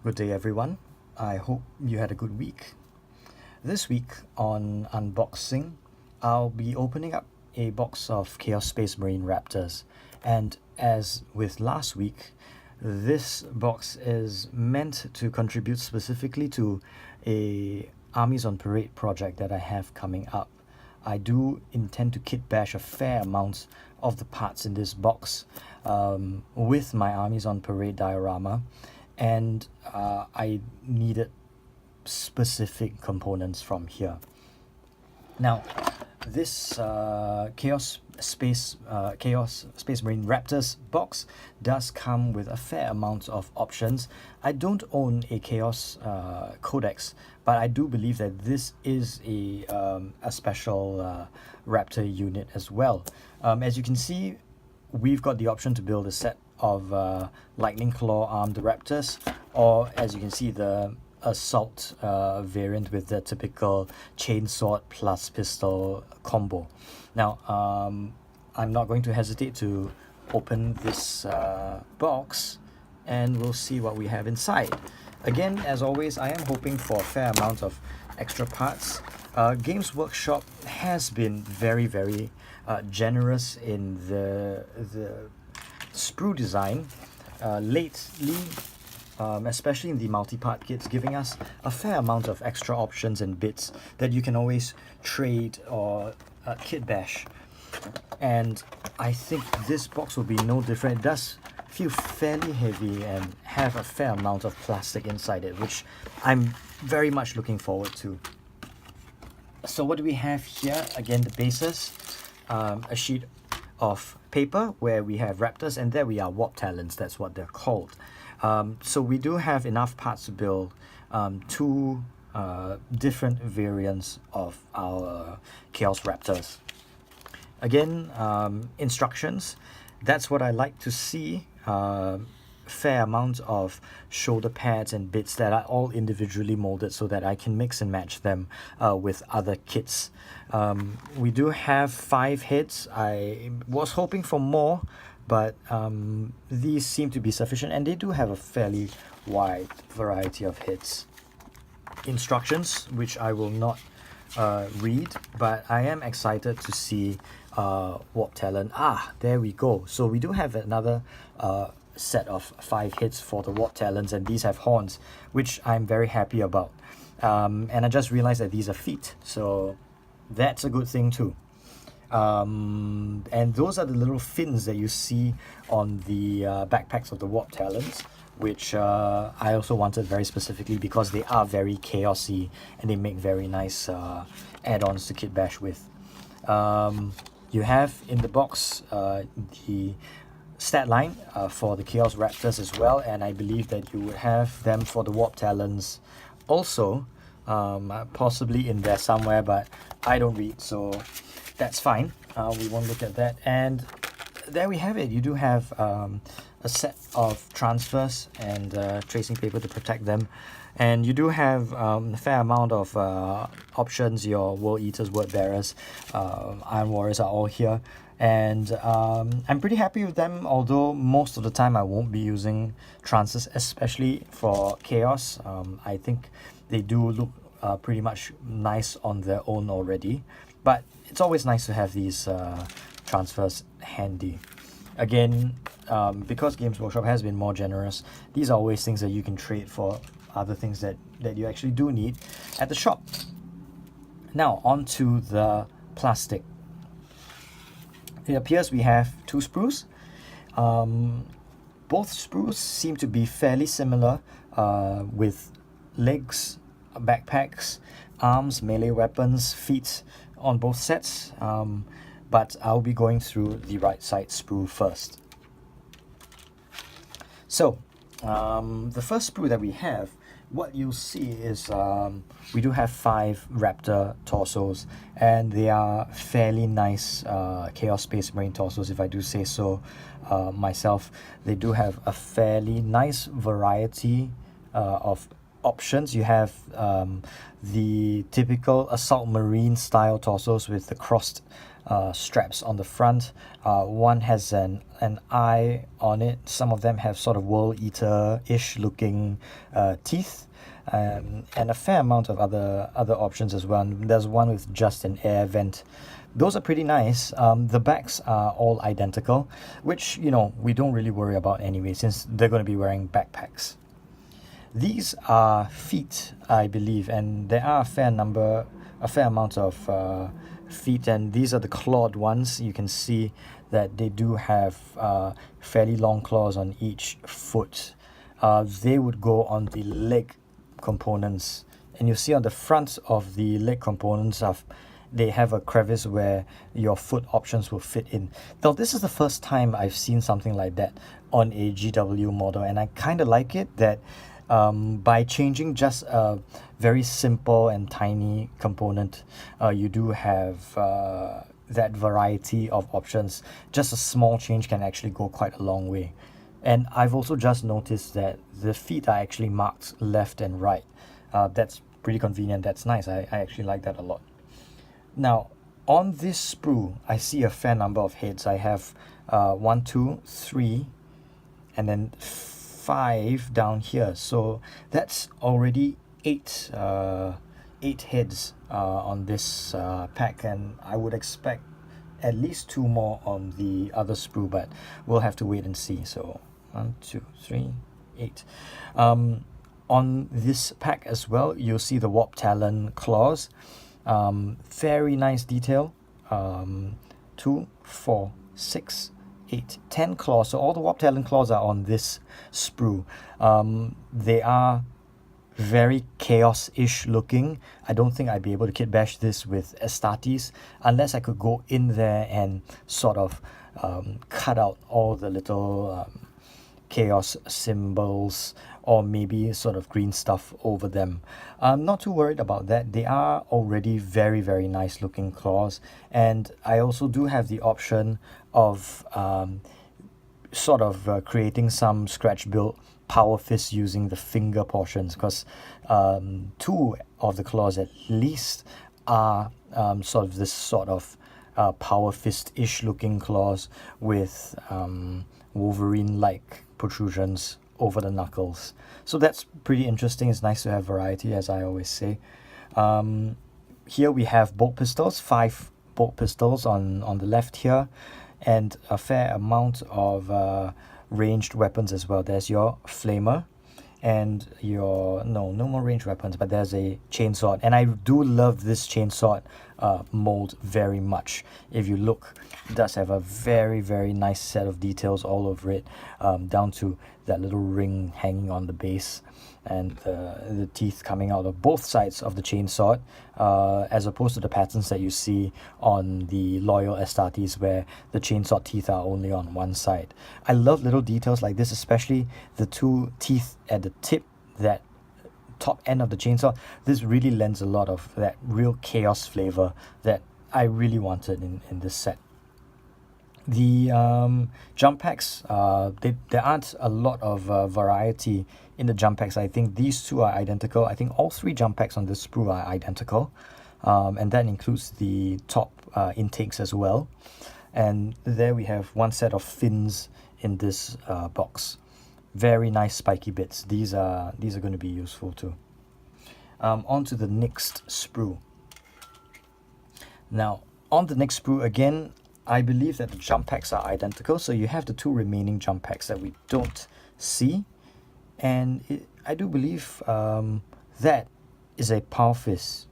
Good day, everyone. I hope you had a good week. This week on unboxing, I'll be opening up a box of Chaos Space Marine Raptors. And as with last week, this box is meant to contribute specifically to a Armies on Parade project that I have coming up. I do intend to kit bash a fair amount of the parts in this box with my Armies on Parade diorama, and I needed specific components from here. Now, this Chaos Space Marine Raptors box does come with a fair amount of options. I don't own a Chaos Codex, but I do believe that this is a special Raptor unit as well. As you can see, we've got the option to build a set of Lightning Claw armed Raptors, or as you can see, the assault variant with the typical chainsword plus pistol combo. Now, I'm not going to hesitate to open this box, and we'll see what we have inside. Again, as always, I am hoping for a fair amount of extra parts. Games Workshop has been very generous in the sprue design lately, especially in the multi-part kits, giving us a fair amount of extra options and bits that you can always trade or kit bash. And I think this box will be no different. It does feel fairly heavy and have a fair amount of plastic inside it, which I'm very much looking forward to. So what do we have here? Again, the bases, a sheet of paper where we have Raptors, and there we are, Warp Talons, that's what they're called. So we do have enough parts to build two different variants of our Chaos Raptors. Again, instructions, that's what I like to see. Fair amount of shoulder pads and bits that are all individually molded so that I can mix and match them with other kits. We do have 5 heads. I was hoping for more, but these seem to be sufficient, and they do have a fairly wide variety of heads. Instructions, which I will not read, but I am excited to see Warp Talon. There we go. So we do have another set of 5 hits for the Warp Talons, and these have horns, which I'm very happy about. And I just realized that these are feet, so that's a good thing too. And those are the little fins that you see on the backpacks of the Warp Talons, which I also wanted very specifically because they are very chaosy and they make very nice add-ons to kit bash with. You have in the box the stat line for the Chaos Raptors as well, and I believe that you would have them for the Warp Talons also, possibly in there somewhere, but I don't read, so that's fine. We won't look at that. And there we have it. You do have a set of transfers and tracing paper to protect them, and you do have a fair amount of options. Your World Eaters, Word Bearers, Iron Warriors are all here, and I'm pretty happy with them, although most of the time I won't be using transfers, especially for Chaos. I think they do look pretty much nice on their own already, but it's always nice to have these transfers handy. Again, because Games Workshop has been more generous, these are always things that you can trade for other things that you actually do need at the shop. Now, on to the plastic. It appears we have 2 sprues. Both sprues seem to be fairly similar, with legs, backpacks, arms, melee weapons, feet on both sets, but I'll be going through the right side sprue first. So, the first sprue that we have, what you'll see is we do have 5 Raptor torsos, and they are fairly nice Chaos Space Marine torsos, if I do say so myself. They do have a fairly nice variety of options. You have the typical Assault Marine style torsos with the crossed straps on the front. One has an eye on it. Some of them have sort of world eater-ish looking teeth. And a fair amount of other options as well. And there's one with just an air vent. Those are pretty nice. The backs are all identical, which, you know, we don't really worry about anyway, since they're going to be wearing backpacks. These are feet, I believe, and there are a fair amount of feet, and these are the clawed ones. You can see that they do have fairly long claws on each foot. They would go on the leg components, and you see on the front of the leg components they have a crevice where your foot options will fit in. Now, this is the first time I've seen something like that on a GW model, and I kind of like it that by changing just a very simple and tiny component, you do have that variety of options. Just a small change can actually go quite a long way. And I've also just noticed that the feet are actually marked left and right. That's pretty convenient. That's nice. I actually like that a lot. Now, on this sprue, I see a fair number of heads. I have 1, 2, 3, and then 5 down here. So that's already 8 heads on this pack, and I would expect at least 2 more on the other sprue, but we'll have to wait and see. So 1, 2, 3, 8. On this pack as well, you'll see the Warp Talon claws. Very nice detail. 2, 4, 6, 8, 10 claws. So all the Warp Talon claws are on this sprue. They are very chaos-ish looking. I don't think I'd be able to kit bash this with Astartes unless I could go in there and sort of cut out all the little chaos symbols, or maybe sort of green stuff over them. I'm not too worried about that. They are already very, very nice looking claws, and I also do have the option of sort of creating some scratch build power fists using the finger portions, because 2 of the claws at least are sort of this sort of power fist-ish looking claws with Wolverine-like protrusions over the knuckles. So that's pretty interesting. It's nice to have variety, as I always say. Here we have bolt pistols, 5 bolt pistols on the left here, and a fair amount of ranged weapons as well. There's your flamer and your no more ranged weapons, but there's a chainsword, and I do love this chainsword mold very much. If you look, it does have a very, very nice set of details all over it, down to that little ring hanging on the base, and the teeth coming out of both sides of the chainsword, as opposed to the patterns that you see on the Loyal Astartes, where the chainsword teeth are only on one side. I love little details like this, especially the 2 teeth at the tip, that top end of the chainsaw. This really lends a lot of that real chaos flavor that I really wanted in this set. The jump packs, there aren't a lot of variety in the jump packs. I think these 2 are identical. I think all 3 jump packs on this sprue are identical, and that includes the top intakes as well. And there we have 1 set of fins in this box. Very nice spiky bits. These are going to be useful too. On to the next sprue. Now, on the next sprue again, I believe that the jump packs are identical, so you have the 2 remaining jump packs that we don't see, and I do believe that is a power fist.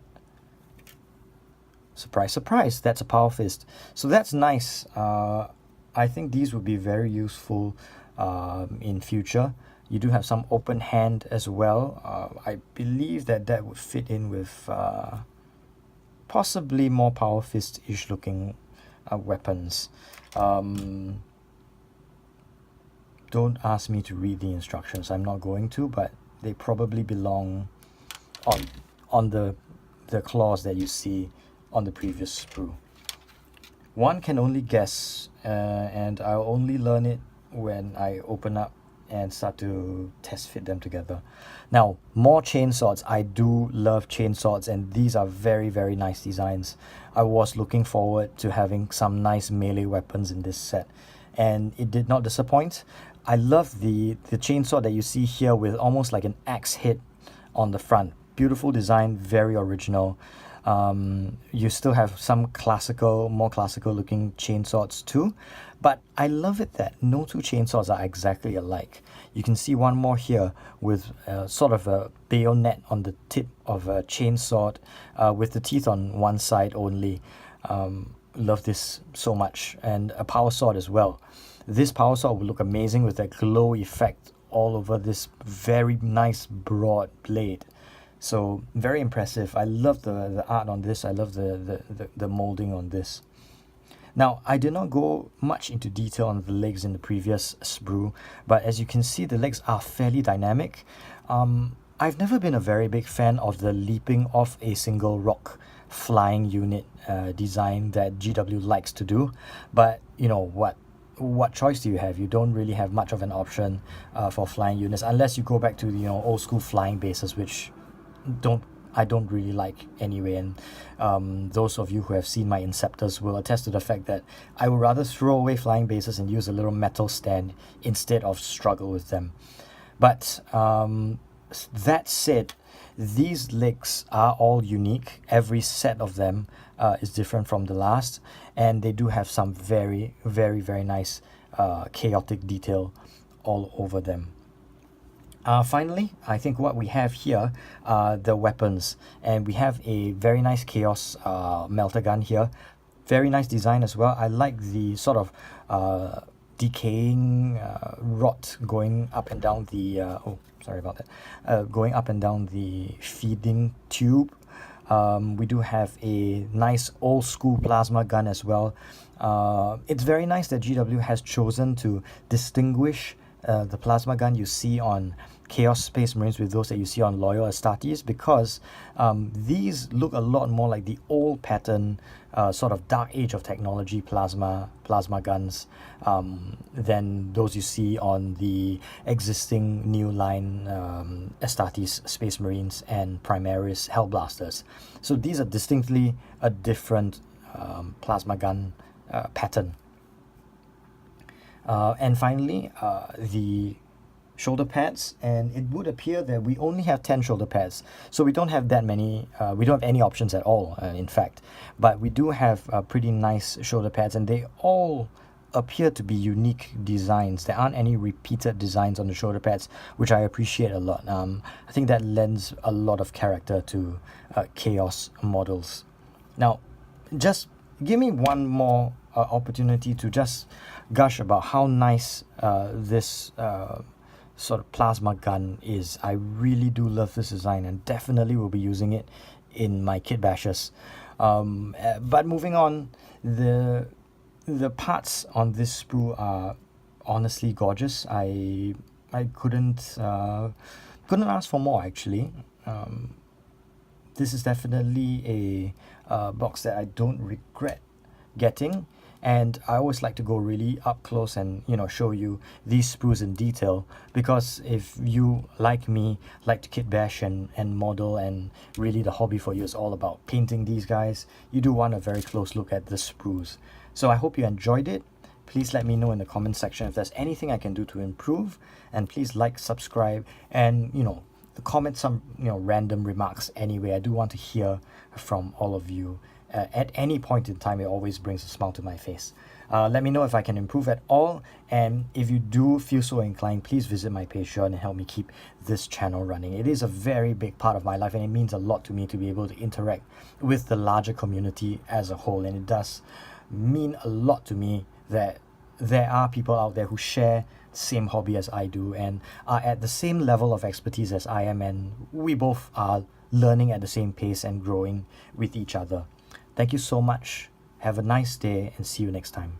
Surprise, surprise, that's a power fist. So that's nice. I think these would be very useful in future. You do have some open hand as well. I believe that would fit in with possibly more power fist-ish looking weapons. Don't ask me to read the instructions. I'm not going to, but they probably belong on the claws that you see on the previous sprue. One can only guess, and I'll only learn it when I open up and start to test fit them together. Now, more chain swords. I do love chain swords, and these are very, very nice designs. I was looking forward to having some nice melee weapons in this set, and it did not disappoint. I love the chainsword that you see here with almost like an axe head on the front. Beautiful design, very original. You still have some more classical looking chainswords too, but I love it that no two chainswords are exactly alike. You can see one more here with sort of a bayonet on the tip of a chainsword with the teeth on one side only. Love this so much. And a power sword as well. This power sword will look amazing with that glow effect all over this very nice broad blade. So very impressive. I love the art on this. I love the molding on this. Now, I did not go much into detail on the legs in the previous sprue, but as you can see, the legs are fairly dynamic. I've never been a very big fan of the leaping off a single rock flying unit design that GW likes to do, but you know what choice do you have? You don't really have much of an option for flying units unless you go back to old school flying bases, which I don't really like anyway. And those of you who have seen my Inceptors will attest to the fact that I would rather throw away flying bases and use a little metal stand instead of struggle with them. But that said, these legs are all unique. Every set of them is different from the last, and they do have some very, very, very nice chaotic detail all over them. Finally, I think what we have here are the weapons, and we have a very nice Chaos melter gun here. Very nice design as well. I like the sort of decaying rot going up and down the sorry about that, going up and down the feeding tube. We do have a nice old school plasma gun as well. It's very nice that GW has chosen to distinguish the plasma gun you see on Chaos Space Marines with those that you see on Loyal Astartes, because these look a lot more like the old pattern sort of dark age of technology plasma guns than those you see on the existing new line Astartes Space Marines and Primaris Hellblasters. So these are distinctly a different plasma gun pattern. And finally, the shoulder pads, and it would appear that we only have 10 shoulder pads, so we don't have that many, we don't have any options at all, in fact, but we do have pretty nice shoulder pads, and they all appear to be unique designs. There aren't any repeated designs on the shoulder pads, which I appreciate a lot. I think that lends a lot of character to Chaos models. Now, just give me one more opportunity to just gush about how nice this sort of plasma gun is. I really do love this design and definitely will be using it in my kit bashes. But moving on, the parts on this sprue are honestly gorgeous. I couldn't ask for more, actually. This is definitely a box that I don't regret getting, and I always like to go really up close and show you these sprues in detail, because if you, like me, like to kit bash and model, and really the hobby for you is all about painting these guys, you do want a very close look at the sprues. So I hope you enjoyed it. Please let me know in the comment section if there's anything I can do to improve, and please like, subscribe, and comment some random remarks anyway. I do want to hear from all of you. At any point in time, it always brings a smile to my face. Let me know if I can improve at all, and if you do feel so inclined, please visit my Patreon and help me keep this channel running. It is a very big part of my life, and it means a lot to me to be able to interact with the larger community as a whole, and it does mean a lot to me that there are people out there who share the same hobby as I do and are at the same level of expertise as I am, and we both are learning at the same pace and growing with each other. Thank you so much. Have a nice day and see you next time.